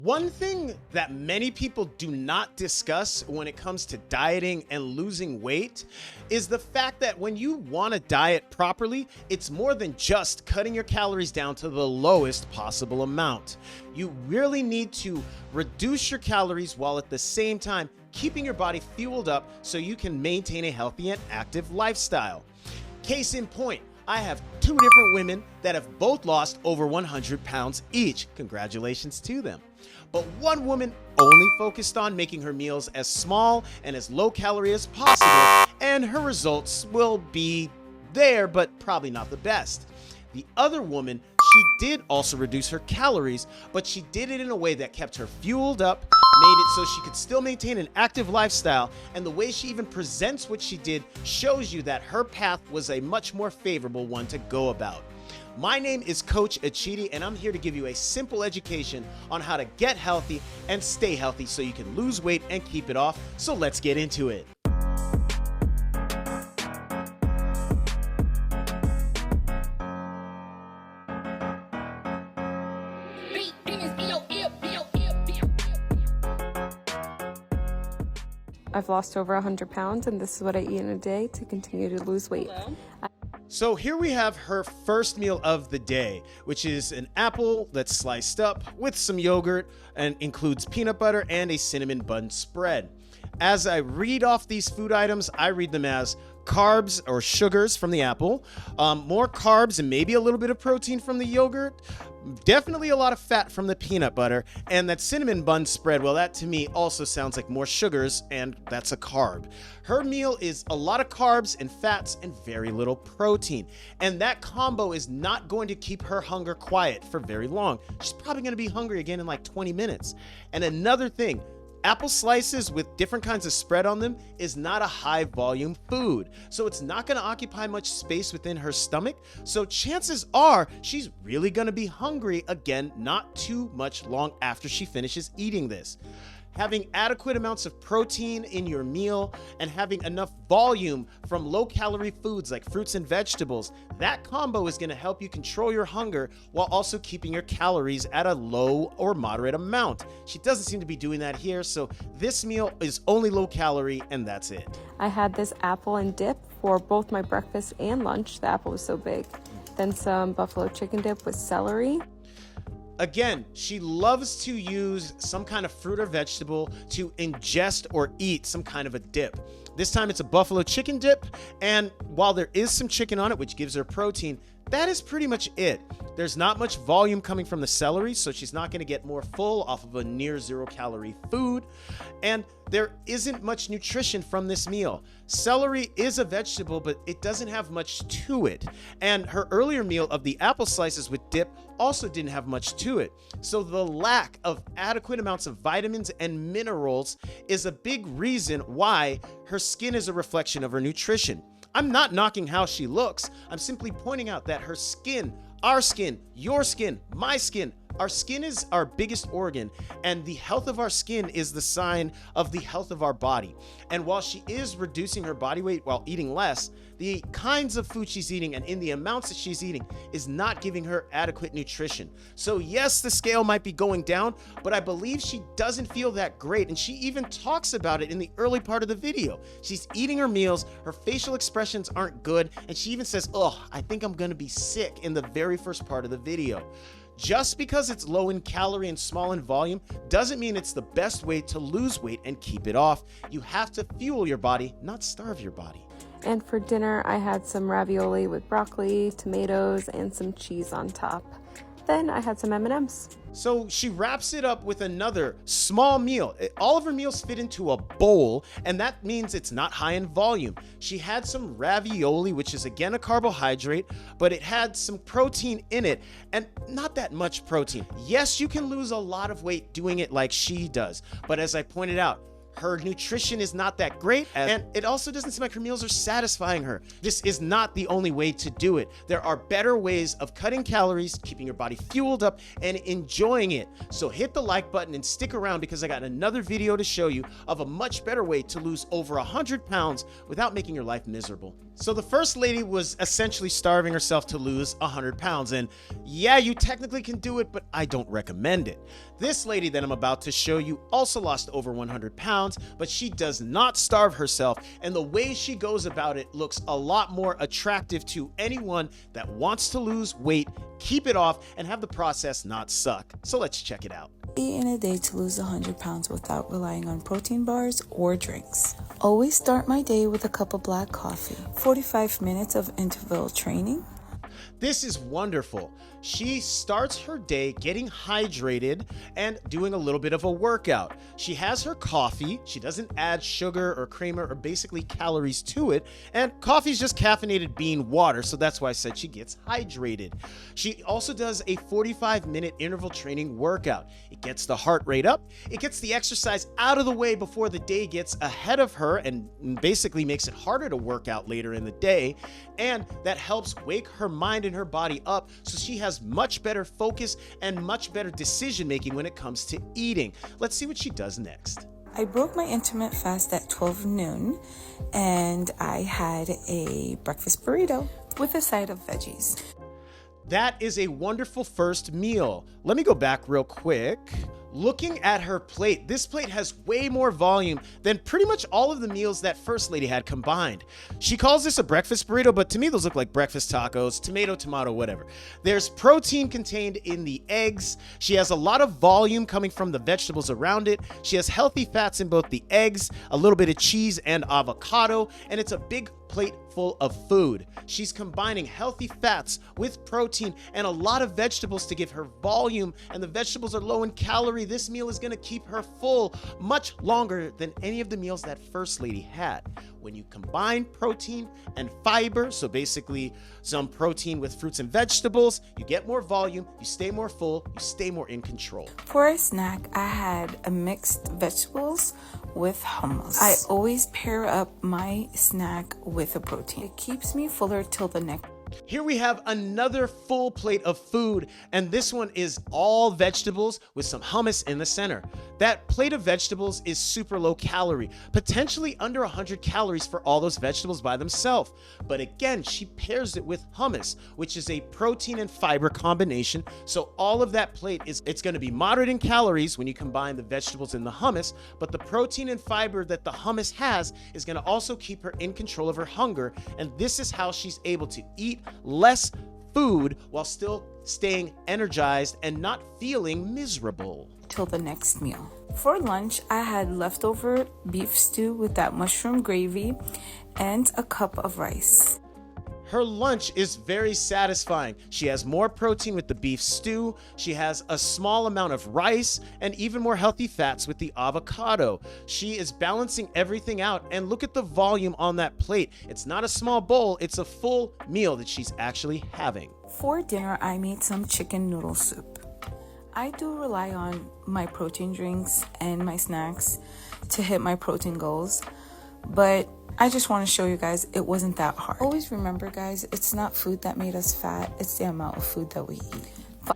One thing that many people do not discuss when it comes to dieting and losing weight is the fact that when you want to diet properly, it's more than just cutting your calories down to the lowest possible amount. You really need to reduce your calories while at the same time keeping your body fueled up so you can maintain a healthy and active lifestyle. Case in point, I have two different women that have both lost over 100 pounds each. Congratulations to them. But one woman only focused on making her meals as small and as low calorie as possible, and her results will be there, but probably not the best. The other woman, she did also reduce her calories, but she did it in a way that kept her fueled up, made it so she could still maintain an active lifestyle, and the way she even presents what she did shows you that her path was a much more favorable one to go about. My name is Coach Achidi, and I'm here to give you a simple education on how to get healthy and stay healthy so you can lose weight and keep it off. So let's get into it. I've lost over 100 pounds, and this is what I eat in a day to continue to lose weight. So here we have her first meal of the day, which is an apple that's sliced up with some yogurt and includes peanut butter and a cinnamon bun spread. As I read off these food items, I read them as carbs or sugars from the apple, more carbs and maybe a little bit of protein from the yogurt, definitely a lot of fat from the peanut butter, and that cinnamon bun spread, well, that to me also sounds like more sugars, and that's a carb. Her meal is a lot of carbs and fats and very little protein, and that combo is not going to keep her hunger quiet for very long. She's probably going to be hungry again in like 20 minutes. And another thing, apple slices with different kinds of spread on them is not a high volume food, so it's not going to occupy much space within her stomach, so chances are she's really going to be hungry again not too much long after she finishes eating this. Having adequate amounts of protein in your meal and having enough volume from low-calorie foods like fruits and vegetables, that combo is going to help you control your hunger while also keeping your calories at a low or moderate amount. She doesn't seem to be doing that here, so this meal is only low-calorie, and that's it. I had this apple and dip for both my breakfast and lunch. The apple was so big. Then some buffalo chicken dip with celery. Again, she loves to use some kind of fruit or vegetable to ingest or eat some kind of a dip. This time it's a buffalo chicken dip, and while there is some chicken on it, which gives her protein, that is pretty much it. There's not much volume coming from the celery, so she's not going to get more full off of a near zero calorie food. And there isn't much nutrition from this meal. Celery is a vegetable, but it doesn't have much to it. And her earlier meal of the apple slices with dip also didn't have much to it. So the lack of adequate amounts of vitamins and minerals is a big reason why her skin is a reflection of her nutrition. I'm not knocking how she looks. I'm simply pointing out that her skin, our skin, your skin, my skin, our skin is our biggest organ, and the health of our skin is the sign of the health of our body. And while she is reducing her body weight while eating less, the kinds of food she's eating and in the amounts that she's eating is not giving her adequate nutrition. So yes, the scale might be going down, but I believe she doesn't feel that great, and she even talks about it in the early part of the video. She's eating her meals, her facial expressions aren't good, and she even says, "Oh, I think I'm gonna be sick," in the very first part of the video. Just because it's low in calorie and small in volume doesn't mean it's the best way to lose weight and keep it off. You have to fuel your body, not starve your body. And for dinner, I had some ravioli with broccoli, tomatoes, and some cheese on top. Then I had some M&Ms. So she wraps it up with another small meal. All of her meals fit into a bowl, and that means it's not high in volume. She had some ravioli, which is again a carbohydrate, but it had some protein in it, and not that much protein. Yes, you can lose a lot of weight doing it like she does, but as I pointed out, Her nutrition is not that great, and it also doesn't seem like her meals are satisfying her. This is not the only way to do it. There are better ways of cutting calories, keeping your body fueled up, and enjoying it. So hit the like button and stick around, because I got another video to show you of a much better way to lose over 100 pounds without making your life miserable. So the first lady was essentially starving herself to lose 100 pounds. And yeah, you technically can do it, but I don't recommend it. This lady that I'm about to show you also lost over 100 pounds, but she does not starve herself. And the way she goes about it looks a lot more attractive to anyone that wants to lose weight, keep it off, and have the process not suck. So let's check it out. Eat in a day to lose 100 pounds without relying on protein bars or drinks. Always start my day with a cup of black coffee. 45 minutes of interval training. This is wonderful. She starts her day getting hydrated and doing a little bit of a workout. She has her coffee. She doesn't add sugar or creamer or basically calories to it. And coffee is just caffeinated bean water, so that's why I said she gets hydrated. She also does a 45-minute interval training workout. It gets the heart rate up. It gets the exercise out of the way before the day gets ahead of her and basically makes it harder to work out later in the day. And that helps wake her mind and her body up, so she has much better focus and much better decision making when it comes to eating. Let's see what she does next. I broke my intermittent fast at 12 noon and I had a breakfast burrito with a side of veggies. That is a wonderful first meal. Let me go back real quick. Looking at her plate, this plate has way more volume than pretty much all of the meals that First Lady had combined. She calls this a breakfast burrito, but to me those look like breakfast tacos, tomato, whatever. There's protein contained in the eggs. She has a lot of volume coming from the vegetables around it. She has healthy fats in both the eggs, a little bit of cheese and avocado, and it's a big plate full of food. She's combining healthy fats with protein and a lot of vegetables to give her volume, and the vegetables are low in calorie. This meal is going to keep her full much longer than any of the meals that First Lady had. When you combine protein and fiber, so basically some protein with fruits and vegetables, you get more volume, you stay more full, you stay more in control. For a snack, I had a mixed vegetables with hummus. I always pair up my snack with a protein. It keeps me fuller till the next. Here we have another full plate of food, and this one is all vegetables with some hummus in the center. That plate of vegetables is super low calorie, potentially under 100 calories for all those vegetables by themselves. But again, she pairs it with hummus, which is a protein and fiber combination. So all of that plate it's going to be moderate in calories when you combine the vegetables and the hummus, but the protein and fiber that the hummus has is going to also keep her in control of her hunger. And this is how she's able to eat less food while still staying energized and not feeling miserable. Till the next meal. For lunch, I had leftover beef stew with that mushroom gravy and a cup of rice. Her lunch is very satisfying. She has more protein with the beef stew, she has a small amount of rice, and even more healthy fats with the avocado. She is balancing everything out, and look at the volume on that plate. It's not a small bowl, it's a full meal that she's actually having. For dinner, I made some chicken noodle soup. I do rely on my protein drinks and my snacks to hit my protein goals, but I just want to show you guys it wasn't that hard. Always remember, guys, it's not food that made us fat, it's the amount of food that we eat.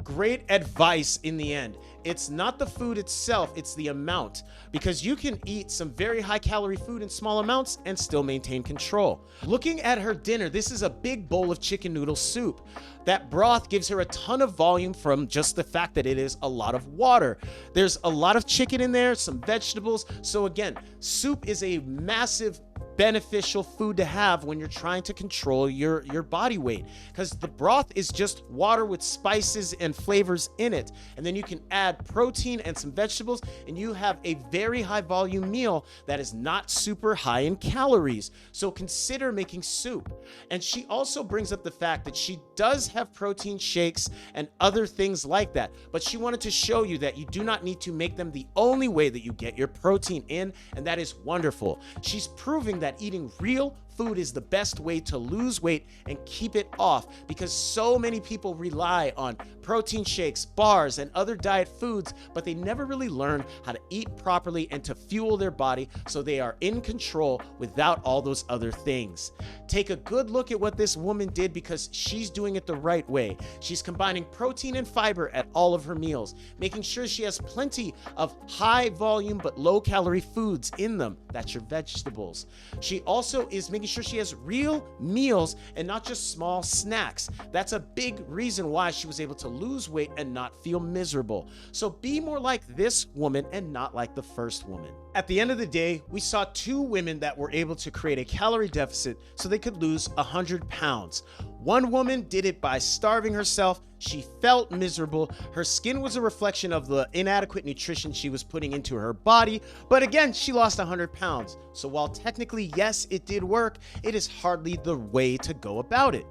Great advice in the end. It's not the food itself, it's the amount, because you can eat some very high calorie food in small amounts and still maintain control. Looking at her dinner, this is a big bowl of chicken noodle soup. That broth gives her a ton of volume from just the fact that it is a lot of water. There's a lot of chicken in there, some vegetables. So again, soup is a massive beneficial food to have when you're trying to control your body weight, because the broth is just water with spices and flavors in it, and then you can add protein and some vegetables and you have a very high volume meal that is not super high in calories. So consider making soup. And she also brings up the fact that she does have protein shakes and other things like that, but she wanted to show you that you do not need to make them the only way that you get your protein in, and that is wonderful. She's proving that eating real food is the best way to lose weight and keep it off, because so many people rely on protein shakes, bars, and other diet foods, but they never really learn how to eat properly and to fuel their body so they are in control without all those other things. Take a good look at what this woman did, because she's doing it the right way. She's combining protein and fiber at all of her meals, making sure she has plenty of high volume but low calorie foods in them. That's your vegetables. She also is making sure she has real meals and not just small snacks. That's a big reason why she was able to lose weight and not feel miserable. So be more like this woman and not like the first woman. At the end of the day, we saw two women that were able to create a calorie deficit so they could lose 100 pounds. One woman did it by starving herself. She felt miserable. Her skin was a reflection of the inadequate nutrition she was putting into her body. But again, she lost 100 pounds. So while technically, yes, it did work, it is hardly the way to go about it.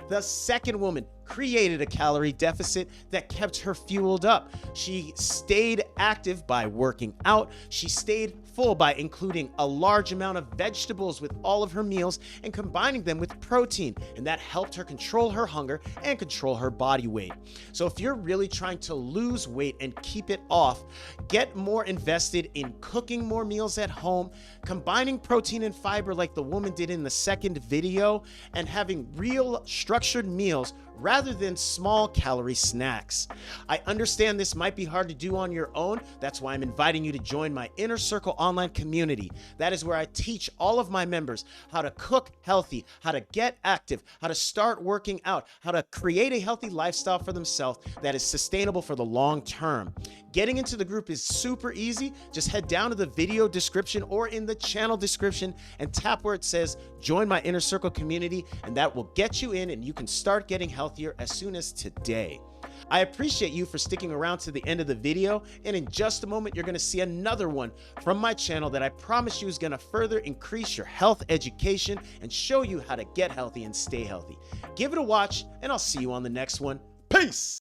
The second woman created a calorie deficit that kept her fueled up. She stayed active by working out. She stayed full by including a large amount of vegetables with all of her meals and combining them with protein, and that helped her control her hunger and control her body weight. So if you're really trying to lose weight and keep it off, get more invested in cooking more meals at home, combining protein and fiber like the woman did in the second video, and having real structured meals rather than small calorie snacks. I understand this might be hard to do on your own. That's why I'm inviting you to join my Inner Circle online community. That is where I teach all of my members how to cook healthy, how to get active, how to start working out, how to create a healthy lifestyle for themselves that is sustainable for the long term. Getting into the group is super easy. Just head down to the video description or in the channel description and tap where it says join my Inner Circle community, and that will get you in and you can start getting healthier as soon as today. I appreciate you for sticking around to the end of the video, and in just a moment you're going to see another one from my channel that I promise you is going to further increase your health education and show you how to get healthy and stay healthy. Give it a watch, and I'll see you on the next one. Peace!